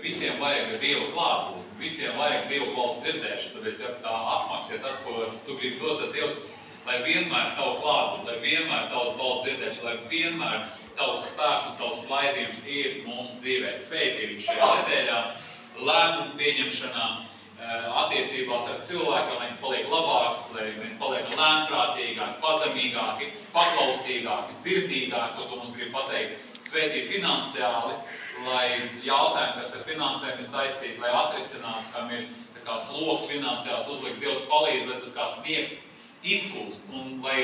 visiem vajag Dieva klātbūtni, visiem vajag Dieva balsu dzirdēšanu. Tāpēc, ja tā apmaksā tas, ko tu gribi dot, tad Dievs, lai vienmēr tavu klātbūtni, lai vienmēr tavas balsu dzirdēšanu, lai vienmēr tavs spēks un tavs slaidījums ir mūsu dzīvē. Svētīgi šajā nedēļā, lēmumu pieņemšanā, attiecībās ar cilvēkiem, lai mēs paliek labāks, lai mēs paliekam lēnprātīgāki, pazemīgāki, paklausīgāki, dzirdīgāki, ko tu mums grib pateikt, svētī finansiāli, lai jautājumi, kas ar finansēm ir saistīti, lai atrisinās, kam ir kā sloks finansiāls uzlikt, Dievs palīdz, lai tas kā sniegs izkūst. Un lai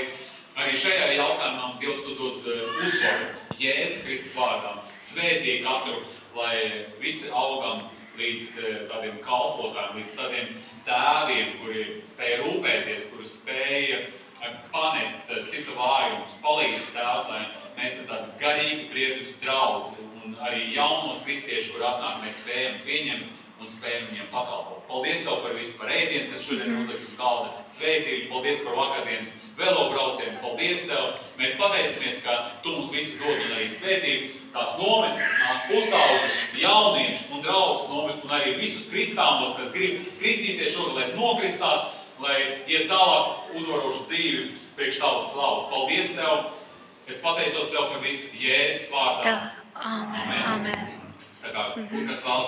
arī šajā jautājumā Dievs tu dod uzvaru Jēzus Kristus vārdā. Svētī katru, lai visi augam līdz tādiem kalpotājiem, līdz tādiem tēviem, kuri spēja rūpēties, kuri spēja panest citu vājumus, palīdz tēvs, lai mēs esam tādi garīgi brieduši draudzi un arī jaunos kristieši, kur atnāk, mēs spējam pieņemt un spējam viņiem pakalpot. Paldies Tev par visu, par ēdienu, kas šodien uzliks uz galda. Svētīgi, paldies par vakardienas velobraucienu, paldies Tev. Mēs pateicamies, ka Tu mums visu dod un arī svētīgi tās nometnes, kas nāk pusaugi, jaunieši un draugs nomet un arī visus kristāmos, kas grib kristīties šogad, lai nokristās, lai iet tālāk uzvarošu dzīvi priekš Tavas slavas. Paldies Tev. Es pateicos Tev par visu Jēzus vārdā. Amen. Tā kā, kur kas vēlas